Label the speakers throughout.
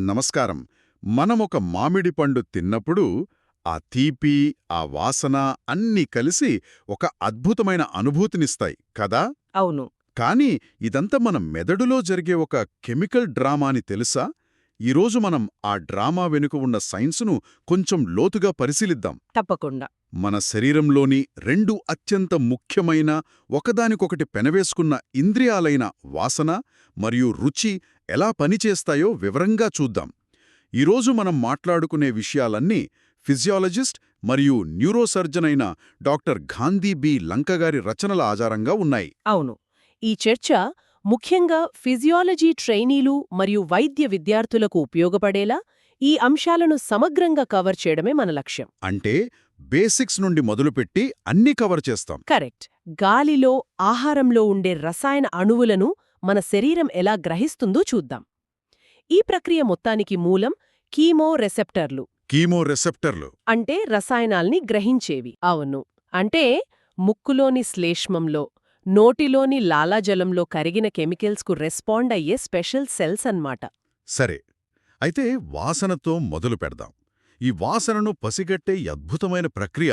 Speaker 1: నమస్కారం. మనమొక మామిడి పండు తిన్నప్పుడు ఆ తీపి, ఆ వాసన అన్నీ కలిసి ఒక అద్భుతమైన అనుభూతినిస్తాయి కదా?
Speaker 2: అవును.
Speaker 1: కానీ ఇదంతా మన మెదడులో జరిగే ఒక కెమికల్ డ్రామా అని తెలుసా? ఈరోజు మనం ఆ డ్రామా వెనుక ఉన్న సైన్సును కొంచెం లోతుగా పరిశీలిద్దాం.
Speaker 2: తప్పకుండా.
Speaker 1: మన శరీరంలోని రెండు అత్యంత ముఖ్యమైన, ఒకదానికొకటి పెనవేసుకున్న ఇంద్రియాలైన వాసన మరియు రుచి ఎలా పనిచేస్తాయో వివరంగా చూద్దాం. ఈరోజు మనం మాట్లాడుకునే విషయాలన్నీ ఫిజియాలజిస్ట్ మరియు న్యూరోసర్జన్ అయిన డాక్టర్ గాంధీ బి లంకగారి రచనల ఆధారంగా ఉన్నాయి.
Speaker 2: అవును. ఈ చర్చ ముఖ్యంగా ఫిజియాలజీ ట్రైనీలు మరియు వైద్య విద్యార్థులకు ఉపయోగపడేలా ఈ అంశాలను సమగ్రంగా కవర్ చేయడమే మన లక్ష్యం.
Speaker 1: అంటే బేసిక్స్ నుండి మొదలుపెట్టి అన్నీ కవర్ చేస్తాం.
Speaker 2: కరెక్ట్. గాలిలో, ఆహారంలో ఉండే రసాయన అణువులను మన శరీరం ఎలా గ్రహిస్తుందో చూద్దాం. ఈ ప్రక్రియ మొత్తానికి మూలం కీమోరెసెప్టర్లు.
Speaker 1: కీమోరెసెప్టర్లు
Speaker 2: అంటే రసాయనాల్ని గ్రహించేవి. అవును. అంటే ముక్కులోని శ్లేష్మంలో, నోటిలోని లాలాజలంలో కరిగిన కెమికల్స్కు రెస్పాండ్ అయ్యే స్పెషల్ సెల్స్ అన్నమాట.
Speaker 1: సరే, అయితే వాసనతో మొదలు పెడదాం. ఈ వాసనను పసిగట్టే ఈ అద్భుతమైన ప్రక్రియ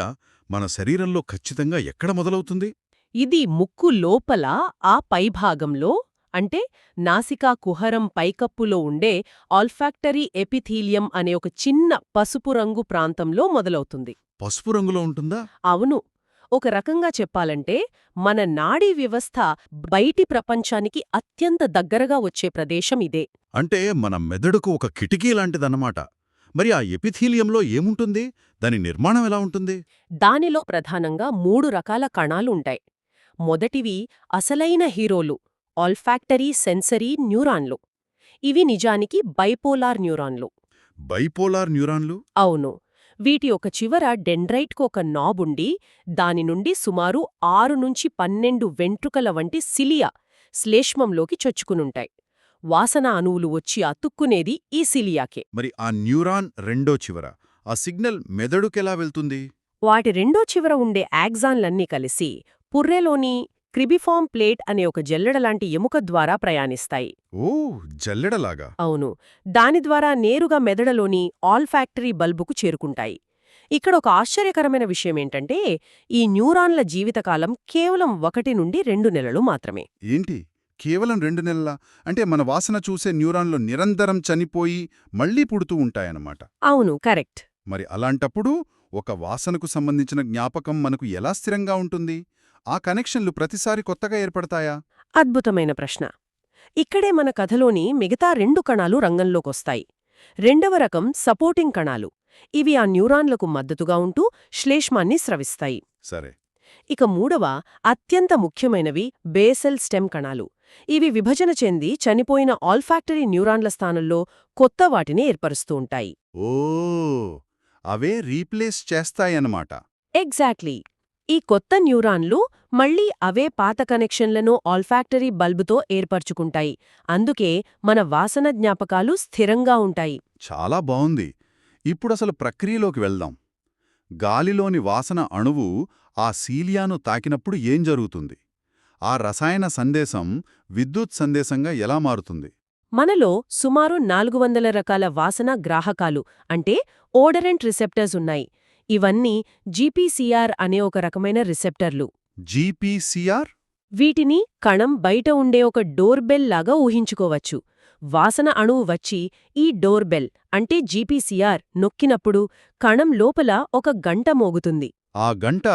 Speaker 1: మన శరీరంలో ఖచ్చితంగా ఎక్కడ మొదలవుతుంది?
Speaker 2: ఇది ముక్కు లోపల ఆ పైభాగంలో అంటే నాసికా కుహరం పైకప్పులో ఉండే ఆల్ఫాక్టరీ ఎపిథీలియం అనే ఒక చిన్న పసుపు రంగు ప్రాంతంలో మొదలవుతుంది.
Speaker 1: పసుపు రంగులో ఉంటుందా?
Speaker 2: అవును. ఒక రకంగా చెప్పాలంటే మన నాడీ వ్యవస్థ బయటి ప్రపంచానికి అత్యంత దగ్గరగా వచ్చే ప్రదేశం ఇదే.
Speaker 1: అంటే మన మెదడుకు ఒక కిటికీ లాంటిదన్నమాట. మరి ఆ ఎపిథీలియంలో ఏముంటుంది? దాని నిర్మాణం ఎలా ఉంటుంది?
Speaker 2: దానిలో ప్రధానంగా 3 రకాల కణాలుంటాయి. మొదటివి అసలైన హీరోలు ఆల్ఫాక్టరీ సెన్సరీ న్యూరాన్లు. ఇవి నిజానికి బైపోలార్ న్యూరాన్లు.
Speaker 1: బైపోలార్ న్యూరాన్లు?
Speaker 2: అవును. వీటి ఒక చివర డెండ్రైట్కు ఒక నాబుండి దాని నుండి సుమారు 6-12 వెంట్రుకల వంటి సిలియా శ్లేష్మంలోకి చొచ్చుకునుంటాయి. వాసన అణువులు వచ్చి అతుక్కునేది ఈ సిలియాకే.
Speaker 1: మరి ఆ న్యూరాన్ రెండో చివర ఆ సిగ్నల్ మెదడుకెలా వెళ్తుంది?
Speaker 2: వాటి రెండో చివర ఉండే యాక్సాన్లన్నీ కలిసి పుర్రెలోని క్రిబిఫార్మ్ ప్లేట్ అనే ఒక జల్లెడలాంటి ఎముక ద్వారా ప్రయాణిస్తాయి.
Speaker 1: ఓ, జల్లెడలాగా.
Speaker 2: అవును. దాని ద్వారా నేరుగా మెదడులోని ఆల్ఫాక్టరీ బల్బుకు చేరుకుంటాయి. ఇక్కడ ఒక ఆశ్చర్యకరమైన విషయమేంటంటే ఈ న్యూరాన్ల జీవితకాలం కేవలం 1-2 నెలలు మాత్రమే.
Speaker 1: ఏంటి, కేవలం 2 నెలలా? అంటే మన వాసన చూసే న్యూరాన్లు నిరంతరం చనిపోయి మళ్లీ పుడుతూ ఉంటాయన్నమాట.
Speaker 2: అవును, కరెక్ట్.
Speaker 1: మరి అలాంటప్పుడు ఒక వాసనకు సంబంధించిన జ్ఞాపకం మనకు ఎలా స్థిరంగా ఉంటుంది? ఆ కనెక్షన్లు ప్రతిసారి కొత్తగా ఏర్పడతాయా?
Speaker 2: అద్భుతమైన ప్రశ్న. ఇక్కడే మన కథలోని మిగతా 2 కణాలు రంగంలోకొస్తాయి. రెండవ రకం సపోర్టింగ్ కణాలు. ఇవి ఆ న్యూరాన్లకు మద్దతుగా ఉంటూ శ్లేష్మాన్ని స్రవిస్తాయి.
Speaker 1: సరే.
Speaker 2: ఇక మూడవ, అత్యంత ముఖ్యమైనవి బేసల్ స్టెమ్ కణాలు. ఇవి విభజన చెంది చనిపోయిన ఆల్ఫాక్టరీ న్యూరాన్ల స్థానంలో కొత్త వాటిని ఏర్పరుస్తూ ఉంటాయి.
Speaker 1: ఓ, అవే రీప్లేస్ చేస్తాయన్నమాట.
Speaker 2: ఎగ్జాక్ట్లీ. ఈ కొత్త న్యూరాన్లు మళ్లీ అవే పాత కనెక్షన్లను ఆల్ఫాక్టరీ బల్బుతో ఏర్పరచుకుంటాయి. అందుకే మన వాసన జ్ఞాపకాలు స్థిరంగా ఉంటాయి.
Speaker 1: చాలా బావుంది. ఇప్పుడసలు ప్రక్రియలోకి వెళ్దాం. గాలిలోని వాసన అణువు ఆ సీలియాను తాకినప్పుడు ఏం జరుగుతుంది? ఆ రసాయన సందేశం విద్యుత్ సందేశంగా ఎలా మారుతుంది?
Speaker 2: మనలో సుమారు 400 రకాల వాసన గ్రాహకాలు అంటే ఓడరెంట్ రిసెప్టర్స్ ఉన్నాయి. ఇవన్నీ జీపీసీఆర్ అనే ఒక రకమైన రిసెప్టర్లు.
Speaker 1: జీపీసీఆర్?
Speaker 2: వీటిని కణం బయట ఉండే ఒక డోర్బెల్ లాగా ఊహించుకోవచ్చు. వాసన అణువు వచ్చి ఈ డోర్బెల్ అంటే జీపీసీఆర్ నొక్కినప్పుడు కణం లోపల ఒక గంట మోగుతుంది.
Speaker 1: ఆ గంట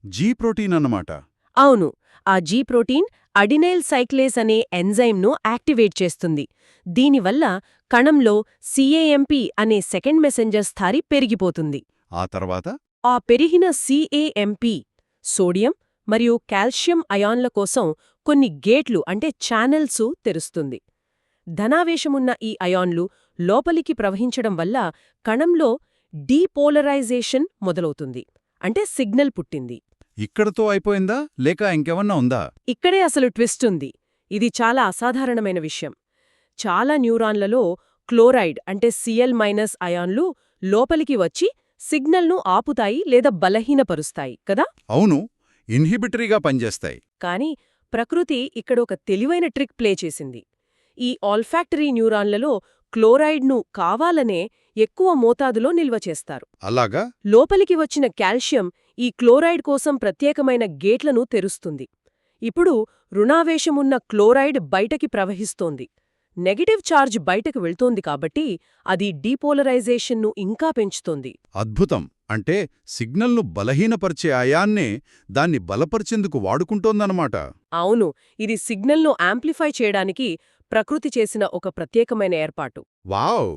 Speaker 1: జీ ప్రోటీన్ అన్నమాట.
Speaker 2: అవును. ఆ జీ ప్రోటీన్ అడినైల్ సైక్లేస్ అనే ఎంజైమ్ను యాక్టివేట్ చేస్తుంది. దీనివల్ల కణంలో సిఏఎంపి అనే సెకండ్ మెసెంజర్ స్థాయి పెరిగిపోతుంది.
Speaker 1: ఆ తర్వాత?
Speaker 2: ఆ పెరిగిన సిఏఎంపి సోడియం మరియు కాల్షియం అయాన్ల కోసం కొన్ని గేట్లు అంటే ఛానల్సు తెరుస్తుంది. ధనావేశమున్న ఈ అయాన్లు లోపలికి ప్రవహించడం వల్ల కణంలో డీపోలరైజేషన్ మొదలవుతుంది. అంటే సిగ్నల్ పుట్టింది.
Speaker 1: ఇక్కడతో అయిపోయిందా లేక ఇంకెవన్నా ఉందా?
Speaker 2: ఇక్కడే అసలు ట్విస్ట్ ఉంది. ఇది చాలా అసాధారణమైన విషయం. చాలా న్యూరాన్లలో క్లోరైడ్ అంటే సిఎల్ మైనస్ అయాన్లు లోపలికి వచ్చి సిగ్నల్ను ఆపుతాయి లేదా బలహీనపరుస్తాయి కదా?
Speaker 1: అవును, ఇన్హిబిటరీగా పనిచేస్తాయి.
Speaker 2: కాని ప్రకృతి ఇక్కడ ఒక తెలివైన ట్రిక్ ప్లే చేసింది. ఈ ఆల్ఫాక్టరీ న్యూరాన్లలో క్లోరైడ్ను కావాలనే ఎక్కువ మోతాదులో నిల్వ చేస్తారు.
Speaker 1: అలాగా?
Speaker 2: లోపలికి వచ్చిన కాల్షియం ఈ క్లోరైడ్ కోసం ప్రత్యేకమైన గేట్లను తెరుస్తుంది. ఇప్పుడు రుణావేశమున్న క్లోరైడ్ బయటకి ప్రవహిస్తోంది. నెగటివ్ ఛార్జ్ బయటకు వెళ్తోంది కాబట్టి అది డీపోలరైజేషన్ను ఇంకా పెంచుతోంది.
Speaker 1: అద్భుతం. అంటే సిగ్నల్ను బలహీనపరిచే అయాన్నే దాన్ని బలపరిచేందుకు వాడుకుంటోందన్నమాట.
Speaker 2: అవును, ఇది సిగ్నల్ను యాంప్లిఫై చేయడానికి ప్రకృతి చేసిన ఒక ప్రత్యేకమైన ఏర్పాటు.
Speaker 1: వావ్!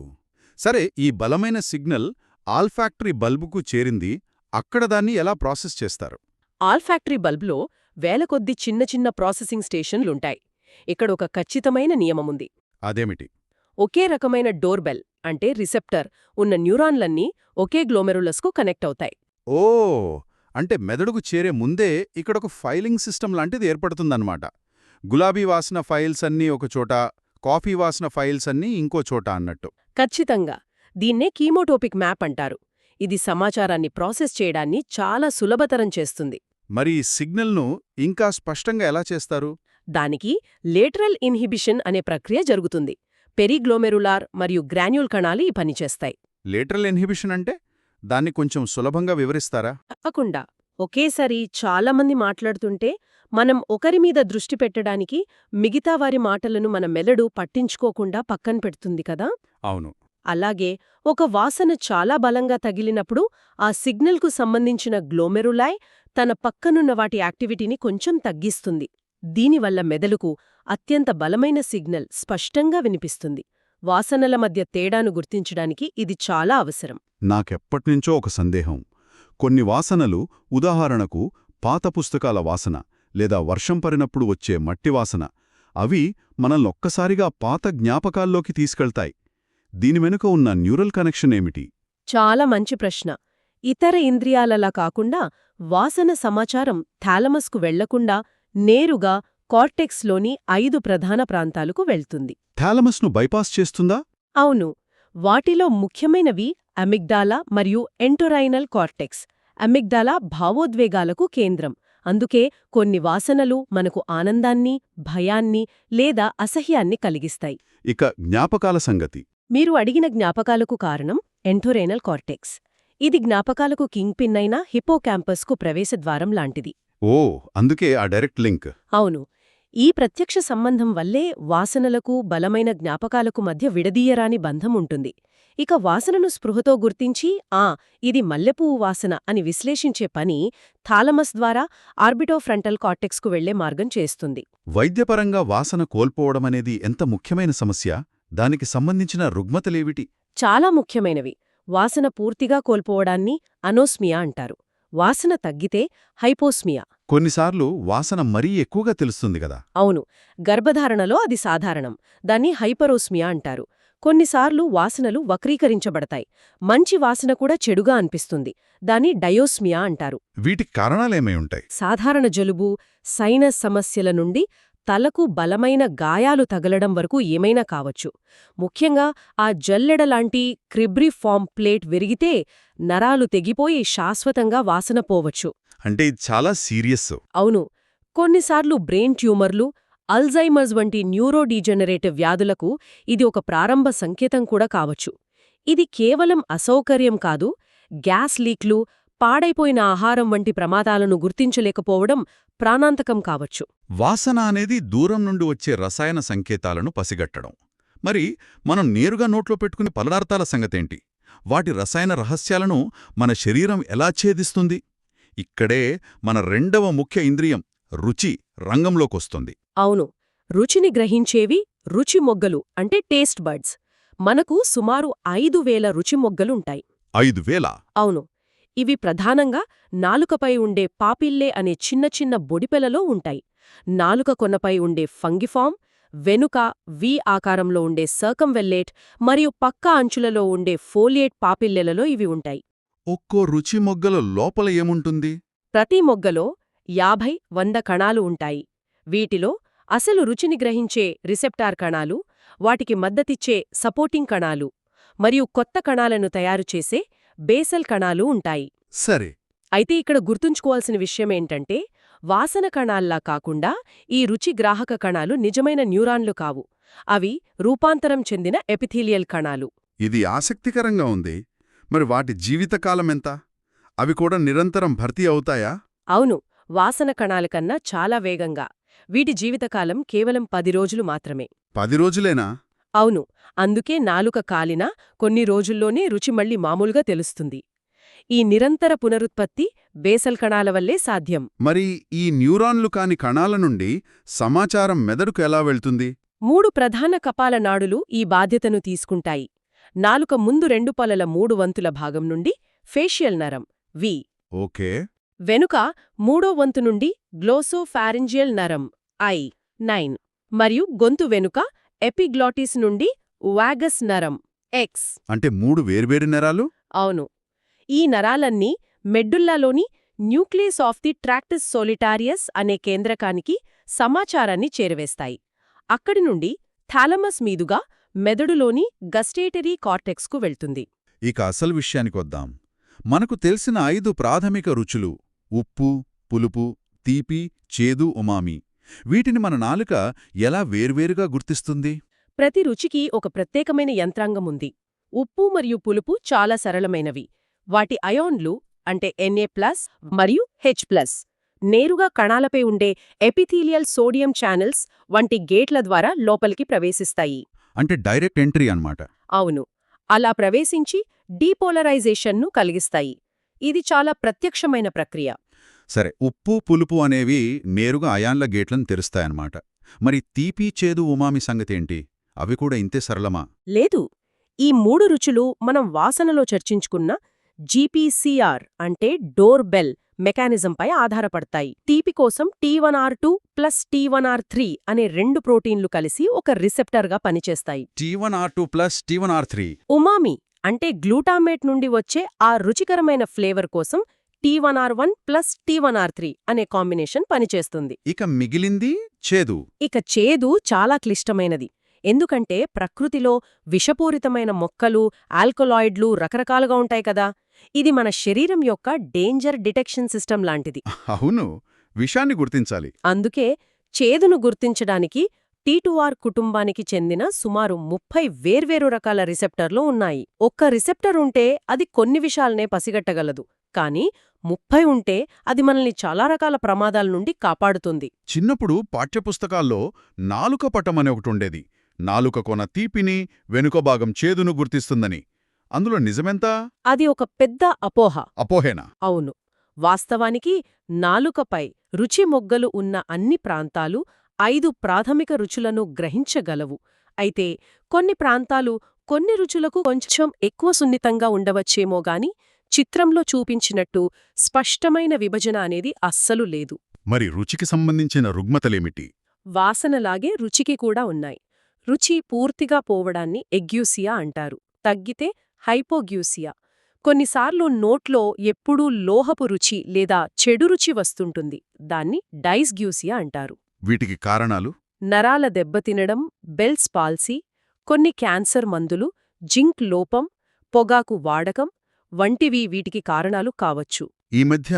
Speaker 1: సరే, ఈ బలమైన సిగ్నల్ ఆల్ఫాక్టరీ బల్బుకు చేరింది. అక్కడ దాన్ని ఎలా ప్రాసెస్ చేస్తారు?
Speaker 2: ఆల్ఫాక్టరీ బల్బ్లో వేల కొద్దీ చిన్న చిన్న ప్రాసెసింగ్ స్టేషన్లుంటాయి. ఇక్కడ ఒక ఖచ్చితమైన నియమముంది.
Speaker 1: అదేమిటి?
Speaker 2: ఒకే రకమైన డోర్ బెల్ అంటే రిసెప్టర్ ఉన్న న్యూరాన్లన్నీ ఒకే గ్లోమెరులస్కు కనెక్ట్ అవుతాయి.
Speaker 1: ఓ, అంటే మెదడుకు చేరే ముందే ఇక్కడొక ఫైలింగ్ సిస్టమ్ లాంటిది ఏర్పడుతుందన్నమాట. గులాబీ వాసన ఫైల్స్ అన్నీ ఒకచోట, కాఫీ వాసన ఫైల్స్ అన్నీ ఇంకో చోట అన్నట్టు.
Speaker 2: ఖచ్చితంగా. దీన్నే కీమోటోపిక్ మ్యాప్ అంటారు. ఇది సమాచారాన్ని ప్రాసెస్ చేయడాన్ని చాలా సులభతరం చేస్తుంది.
Speaker 1: మరి ఈ సిగ్నల్ను ఇంకా స్పష్టంగా ఎలా చేస్తారు?
Speaker 2: దానికి లేటరల్ ఇన్హిబిషన్ అనే ప్రక్రియ జరుగుతుంది. పెరిగ్లోమెరులార్ మరియు గ్రాన్యూల్ కణాలు ఈ పనిచేస్తాయి.
Speaker 1: లేటరల్ ఇన్హిబిషన్ అంటే? దాన్ని కొంచెం సులభంగా వివరిస్తారా?
Speaker 2: తప్పకుండా. ఒకేసారి చాలామంది మాట్లాడుతుంటే మనం ఒకరి మీద దృష్టి పెట్టడానికి మిగతా వారి మాటలను మన మెదడు పట్టించుకోకుండా పక్కన పెడుతుంది కదా.
Speaker 1: అవును.
Speaker 2: అలాగే ఒక వాసన చాలా బలంగా తగిలినప్పుడు ఆ సిగ్నల్కు సంబంధించిన గ్లోమెరులాయ్ తన పక్కనున్న వాటి యాక్టివిటీని కొంచెం తగ్గిస్తుంది. దీనివల్ల మెదడుకు అత్యంత బలమైన సిగ్నల్ స్పష్టంగా వినిపిస్తుంది. వాసనల మధ్య తేడాను గుర్తించడానికి ఇది చాలా అవసరం.
Speaker 1: నాకెప్పట్నుంచో ఒక సందేహం. కొన్ని వాసనలు, ఉదాహరణకు పాత పుస్తకాల వాసన లేదా వర్షం పడినప్పుడు వచ్చే మట్టి వాసన, అవి మనల్నొక్కసారిగా పాత జ్ఞాపకాల్లోకి తీసుకెళ్తాయి. దీని వెనుక ఉన్న న్యూరల్ కనెక్షన్ ఏమిటి?
Speaker 2: చాలా మంచి ప్రశ్న. ఇతర ఇంద్రియాలలా కాకుండా వాసన సమాచారం థాలమస్కు వెళ్లకుండా నేరుగా కార్టెక్స్లోని 5 ప్రధాన ప్రాంతాలకు వెళ్తుంది.
Speaker 1: థాలమస్ను బైపాస్ చేస్తుందా?
Speaker 2: అవును. వాటిలో ముఖ్యమైనవి అమిగ్డాలా మరియు ఎంటోరైనల్ కార్టెక్స్. అమిగ్డాలా భావోద్వేగాలకు కేంద్రం. అందుకే కొన్ని వాసనలు మనకు ఆనందాన్ని, భయాన్ని లేదా అసహ్యాన్ని కలిగిస్తాయి.
Speaker 1: ఇక జ్ఞాపకాల సంగతి.
Speaker 2: మీరు అడిగిన జ్ఞాపకాలకు కారణం ఎంటోరైనల్ కార్టెక్స్. ఇది జ్ఞాపకాలకు కింగ్ పిన్ అయిన హిపోకాంపస్కు ప్రవేశద్వారం లాంటిది.
Speaker 1: ఓ, అందుకే ఆ డైరెక్ట్ లింక్.
Speaker 2: అవును. ఈ ప్రత్యక్ష సంబంధం వల్లే వాసనలకు, బలమైన జ్ఞాపకాలకు మధ్య విడదీయరాని బంధం ఉంటుంది. ఇక వాసనను స్పృహతో గుర్తించి ఇది మల్లెపువ్వు వాసన అని విశ్లేషించే పని థాలమస్ ద్వారా ఆర్బిటోఫ్రంటల్ కార్టెక్స్కు వెళ్లే మార్గం చేస్తుంది.
Speaker 1: వైద్యపరంగా వాసన కోల్పోవడమనేది ఎంత ముఖ్యమైన సమస్య? దానికి సంబంధించిన రుగ్మతలేవిటి?
Speaker 2: చాలా ముఖ్యమైనవి. వాసన పూర్తిగా కోల్పోవడాన్ని అనోస్మియా అంటారు. వాసన తగ్గితే హైపోస్మియా.
Speaker 1: కొన్నిసార్లు వాసన మరీ ఎక్కువగా తెలుస్తుంది గదా.
Speaker 2: అవును. గర్భధారణలో అది సాధారణం. దాన్ని హైపరోస్మియా అంటారు. కొన్నిసార్లు వాసనలు వక్రీకరించబడతాయి. మంచి వాసన కూడా చెడుగా అనిపిస్తుంది. దాన్ని డయోస్మియా అంటారు.
Speaker 1: వీటికి కారణాలేమై ఉంటాయి?
Speaker 2: సాధారణ జలుబు, సైనస్ సమస్యల నుండి తలకు బలమైన గాయాలు తగలడం వరకు ఏమైనా కావచ్చు. ముఖ్యంగా ఆ జల్లెడలాంటి క్రిబ్రిఫార్మ్ ప్లేట్ విరిగితే నరాలు తెగిపోయి శాశ్వతంగా వాసన పోవచ్చు.
Speaker 1: అంటే ఇది చాలా సీరియస్.
Speaker 2: అవును. కొన్నిసార్లు బ్రెయిన్ ట్యూమర్లు, అల్జైమర్స్ వంటి న్యూరోడీజెనరేటివ్ వ్యాధులకు ఇది ఒక ప్రారంభ సంకేతం కూడా కావచ్చు. ఇది కేవలం అసౌకర్యం కాదు, గ్యాస్ లీక్లు, పాడైపోయిన ఆహారం వంటి ప్రమాదాలను గుర్తించలేకపోవడం ప్రాణాంతకం కావచ్చు.
Speaker 1: వాసన అనేది దూరం నుండి వచ్చే రసాయన సంకేతాలను పసిగట్టడం. మరి మనం నేరుగా నోట్లో పెట్టుకునే పదార్థాల సంగతేంటి? వాటి రసాయన రహస్యాలను మన శరీరం ఎలా ఛేదిస్తుంది? ఇక్కడే మన రెండవ ముఖ్య ఇంద్రియం రుచి రంగంలోకొస్తుంది.
Speaker 2: అవును. రుచిని గ్రహించేవి రుచి మొగ్గలు అంటే టేస్ట్ బడ్స్. మనకు సుమారు 5,000 రుచి మొగ్గలుంటాయి.
Speaker 1: 5,000?
Speaker 2: అవును. ఇవి ప్రధానంగా నాలుకపై ఉండే పాపిల్లే అనే చిన్న చిన్న బొడిపెలలో ఉంటాయి. నాలుక కొనపై ఉండే ఫంగిఫామ్, వెనుక వి ఆకారంలో ఉండే సర్కంవెల్లేట్ మరియు పక్క అంచులలో ఉండే ఫోలియేట్ పాపిల్లెలలో ఇవి ఉంటాయి.
Speaker 1: ఒక్కో రుచి మొగ్గల లోపల ఏముంటుంది?
Speaker 2: ప్రతి మొగ్గలో 50-100 కణాలు ఉంటాయి. వీటిలో అసలు రుచిని గ్రహించే రిసెప్టార్ కణాలు, వాటికి మద్దతిచ్చే సపోర్టింగ్ కణాలు మరియు కొత్త కణాలను తయారుచేసే బేసల్ కణాలు ఉంటాయి.
Speaker 1: సరే.
Speaker 2: అయితే ఇక్కడ గుర్తుంచుకోవాల్సిన విషయమేంటంటే వాసన కణాల్లా కాకుండా ఈ రుచి గ్రాహక కణాలు నిజమైన న్యూరాన్లు కావు. అవి రూపాంతరం చెందిన ఎపిథీలియల్ కణాలు.
Speaker 1: ఇది ఆసక్తికరంగా ఉంది. మరి వాటి జీవితకాలం ఎంత? అవి కూడా నిరంతరం భర్తీ అవుతాయా?
Speaker 2: అవును, వాసన కణాల కన్నా చాలా వేగంగా. వీటి జీవితకాలం కేవలం 10 రోజులు మాత్రమే.
Speaker 1: 10 రోజులేనా?
Speaker 2: అవును, అందుకే నాలుక కాలినా కొన్ని రోజుల్లోనే రుచి మళ్ళీ మామూలుగా తెలుస్తుంది. ఈ నిరంతర పునరుత్పత్తి బేసల్ కణాల వల్లే సాధ్యం.
Speaker 1: మరి ఈ న్యూరాన్లు కాని కణాల నుండి సమాచారం మెదడుకు ఎలా వెళ్తుంది?
Speaker 2: 3 ప్రధాన కపాల నాడులు ఈ బాధ్యతను తీసుకుంటాయి. నాలుక ముందు 2 పలల 3 వంతుల భాగం నుండి ఫేషియల్ నరం వి,
Speaker 1: ఓకే.
Speaker 2: వెనుక 3వ వంతు నుండి గ్లోసోఫారింజియల్ నరం ఐ 9, మరియు గొంతు వెనుక ఎపిగ్లాటిస్ నుండి వాగస్ నరం ఎక్స్.
Speaker 1: అంటే 3 వేర్వేరు నరాలు?
Speaker 2: అవును, ఈ నరాలన్నీ మెడ్డుల్లాలోని న్యూక్లియస్ ఆఫ్ ది ట్రాక్టస్ సోలిటారియస్ అనే కేంద్రకానికి సమాచారాన్ని చేరవేస్తాయి. అక్కడి నుండి థాలమస్ మీదుగా మెదడులోని గస్టేటరీ కార్టెక్స్కు వెళ్తుంది.
Speaker 1: ఇక అసలు విషయానికొద్దాం. మనకు తెలిసిన 5 ప్రాథమిక రుచులు ఉప్పు, పులుపు, తీపి, చేదు, ఉమామి. వీటిని మన నాలుక ఎలా వేర్వేరుగా గుర్తిస్తుంది?
Speaker 2: ప్రతి రుచికి ఒక ప్రత్యేకమైన యంత్రాంగముంది. ఉప్పు మరియు పులుపు చాలా సరళమైనవి. వాటి అయాన్లు అంటే Na+ మరియు H+, నేరుగా కణాలపై ఉండే ఎపిథీలియల్ సోడియం ఛానల్స్ వంటి గేట్ల ద్వారా లోపలికి ప్రవేశిస్తాయి.
Speaker 1: అంటే డైరెక్ట్ ఎంట్రీ అన్నమాట.
Speaker 2: అవును, అలా ప్రవేశించి డీపోలరైజేషన్ను కలిగిస్తాయి. ఇది చాలా ప్రత్యక్షమైన ప్రక్రియ.
Speaker 1: సరే, ఉప్పు, పులుపు అనేవి నేరుగా అయాన్ల గేట్లను తెరుస్తాయన్నమాట. మరి తీపి, చేదు, ఉమామి సంగతేంటి? అవి కూడా ఇంతే సరళమా?
Speaker 2: లేదు, ఈ 3 రుచులు మనం వాసనలో చర్చించుకున్న జీపీసీఆర్ అంటే డోర్ బెల్ మెకానిజంపై ఆధారపడతాయి. తీపి కోసం T1R2 ప్లస్ T1R3 అనే 2 ప్రోటీన్లు కలిసి ఒక రిసెప్టర్గా పనిచేస్తాయి.
Speaker 1: T1R2 plus T1R3.
Speaker 2: ఉమామి అంటే గ్లూటామేట్ నుండి వచ్చే ఆ రుచికరమైన ఫ్లేవర్ కోసం T1R1 ప్లస్ T1R3 అనే కాంబినేషన్ పనిచేస్తుంది.
Speaker 1: ఇక మిగిలింది చేదు.
Speaker 2: ఇక చేదు చాలా క్లిష్టమైనది. ఎందుకంటే ప్రకృతిలో విషపూరితమైన మొక్కలు, ఆల్కలాయిడ్లు రకరకాలుగా ఉంటాయి కదా. ఇది మన శరీరం యొక్క డేంజర్ డిటెక్షన్ సిస్టమ్ లాంటిది.
Speaker 1: అవును, విషాన్ని గుర్తించాలి.
Speaker 2: అందుకే చేదును గుర్తించడానికి T2R కుటుంబానికి చెందిన సుమారు 30 వేర్వేరు రకాల రిసెప్టర్లు ఉన్నాయి. ఒక్క రిసెప్టర్ ఉంటే అది కొన్ని విషాలనే పసిగట్టగలదు, కానీ 30 ఉంటే అది మనల్ని చాలా రకాల ప్రమాదాల నుండి కాపాడుతుంది.
Speaker 1: చిన్నప్పుడు పాఠ్యపుస్తకాల్లో నాలుక పటం అనే ఒకటుండేది. నాలుక కొన తీపిని, వెనుక భాగం చేదును గుర్తిస్తుందని. అందులో నిజమెంత?
Speaker 2: అది ఒక పెద్ద అపోహ.
Speaker 1: అపోహేనా?
Speaker 2: అవును, వాస్తవానికి నాలుకపై రుచి మొగ్గలు ఉన్న అన్ని ప్రాంతాలు 5 ప్రాథమిక రుచులను గ్రహించగలవు. అయితే కొన్ని ప్రాంతాలు కొన్ని రుచులకు కొంచెం ఎక్కువ సున్నితంగా ఉండవచ్చేమోగాని చిత్రంలో చూపించినట్టు స్పష్టమైన విభజన అనేది అస్సలు లేదు.
Speaker 1: మరి రుచికి సంబంధించిన రుగ్మతలేమిటి?
Speaker 2: వాసనలాగే రుచికి కూడా ఉన్నాయి. రుచి పూర్తిగా పోవడాన్ని ఎగ్యూసియా అంటారు, తగ్గితే హైపోగ్యూసియా. కొన్నిసార్లు నోట్లో ఎప్పుడూ లోహపు రుచి లేదా చెడు రుచి వస్తుంటుంది, దాన్ని డైస్గ్యూసియా అంటారు.
Speaker 1: వీటికి కారణాలు?
Speaker 2: నరాల దెబ్బతినడం, బెల్స్ పాల్సీ, కొన్ని క్యాన్సర్ మందులు, జింక్ లోపం, పొగాకు వాడకం వంటివి వీటికి కారణాలు కావచ్చు.
Speaker 1: ఈ మధ్య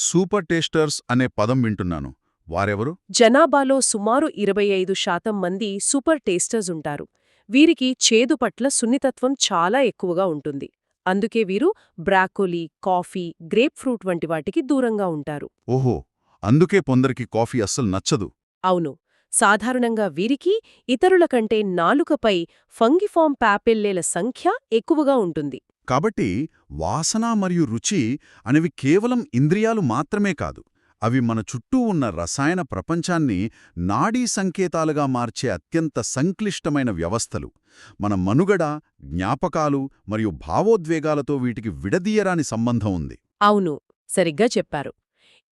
Speaker 1: సూపర్ టేస్టర్స్ అనే పదం వింటున్నాను. వారెవరు?
Speaker 2: జనాభాలో సుమారు 25% మంది సూపర్ టేస్టర్స్ ఉంటారు. వీరికి చేదు పట్ల సున్నితత్వం చాలా ఎక్కువగా ఉంటుంది. అందుకే వీరు బ్రాకోలీ, కాఫీ, గ్రేప్ ఫ్రూట్ వంటి వాటికి దూరంగా ఉంటారు.
Speaker 1: ఓహో, అందుకే కొందరికి కాఫీ అస్సలు నచ్చదు.
Speaker 2: అవును, సాధారణంగా వీరికి ఇతరుల కంటే నాలుకపై ఫంగిఫార్మ్ పాపిల్లేల సంఖ్య ఎక్కువగా ఉంటుంది.
Speaker 1: కాబట్టి వాసన మరియు రుచి అనేవి కేవలం ఇంద్రియాలు మాత్రమే కాదు, అవి మన చుట్టూ ఉన్న రసాయన ప్రపంచాన్ని నాడీ సంకేతాలుగా మార్చే అత్యంత సంక్లిష్టమైన వ్యవస్థలు. మన మనుగడ, జ్ఞాపకాలు మరియు భావోద్వేగాలతో వీటికి విడదీయరాని సంబంధం ఉంది.
Speaker 2: అవును, సరిగ్గా చెప్పారు.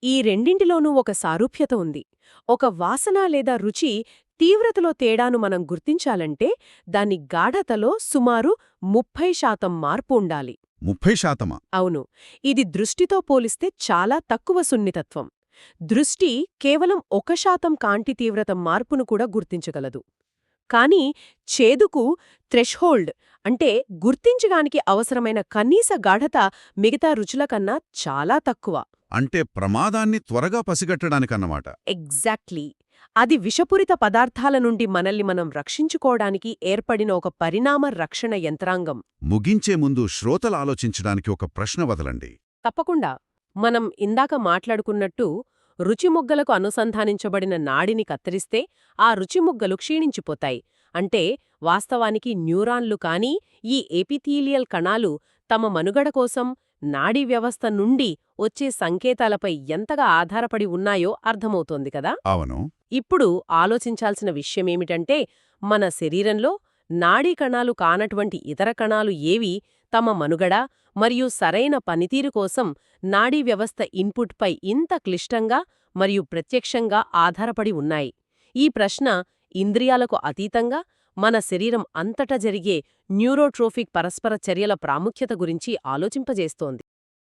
Speaker 2: ఈ రెండింటిలోనూ ఒక సారూప్యత ఉంది. ఒక వాసన లేదా రుచి తీవ్రతలో తేడాను మనం గుర్తించాలంటే దాని గాఢతలో సుమారు 30% మార్పు ఉండాలి.
Speaker 1: 30%?
Speaker 2: అవును, ఇది దృష్టితో పోలిస్తే చాలా తక్కువ సున్నితత్వం. దృష్టి కేవలం 1% కాంతి తీవ్రత మార్పును కూడా గుర్తించగలదు. కానీ చేదుకు థ్రెష్హోల్డ్ అంటే గుర్తించడానికి అవసరమైన కనీస గాఢత మిగతా రుచుల కన్నా చాలా తక్కువ.
Speaker 1: అంటే ప్రమాదాన్ని త్వరగా పసిగట్టడానికన్నమాట.
Speaker 2: ఎగ్జాక్ట్లీ. అది విషపూరిత పదార్థాల నుండి మనల్ని మనం రక్షించుకోవడానికి ఏర్పడిన ఒక పరిణామ రక్షణ యంత్రాంగం.
Speaker 1: ముగించే ముందు శ్రోతలు ఆలోచించడానికి ఒక ప్రశ్న వదలండి.
Speaker 2: తప్పకుండా. మనం ఇందాక మాట్లాడుకున్నట్టు రుచిముగ్గలకు అనుసంధానించబడిన నాడిని కత్తిరిస్తే ఆ రుచిముగ్గలు క్షీణించిపోతాయి. అంటే వాస్తవానికి న్యూరాన్లు కానీ ఈ ఎపిథీలియల్ కణాలు తమ మనుగడ కోసం నాడీ వ్యవస్థ నుండి వచ్చే సంకేతాలపై ఎంతగా ఆధారపడి ఉన్నాయో అర్థమవుతోంది కదా.
Speaker 1: అవును.
Speaker 2: ఇప్పుడు ఆలోచించాల్సిన విషయమేమిటంటే మన శరీరంలో నాడీ కణాలు కానటువంటి ఇతర కణాలు ఏవి తమ మనుగడ మరియు సరైన పనితీరు కోసం నాడీ వ్యవస్థ ఇన్పుట్పై ఇంత క్లిష్టంగా మరియు ప్రత్యక్షంగా ఆధారపడి ఉన్నాయి. ఈ ప్రశ్న ఇంద్రియాలకు అతీతంగా మన శరీరం అంతటా జరిగే న్యూరోట్రోఫిక్ పరస్పర చర్యల ప్రాముఖ్యత గురించి ఆలోచింపజేస్తోంది.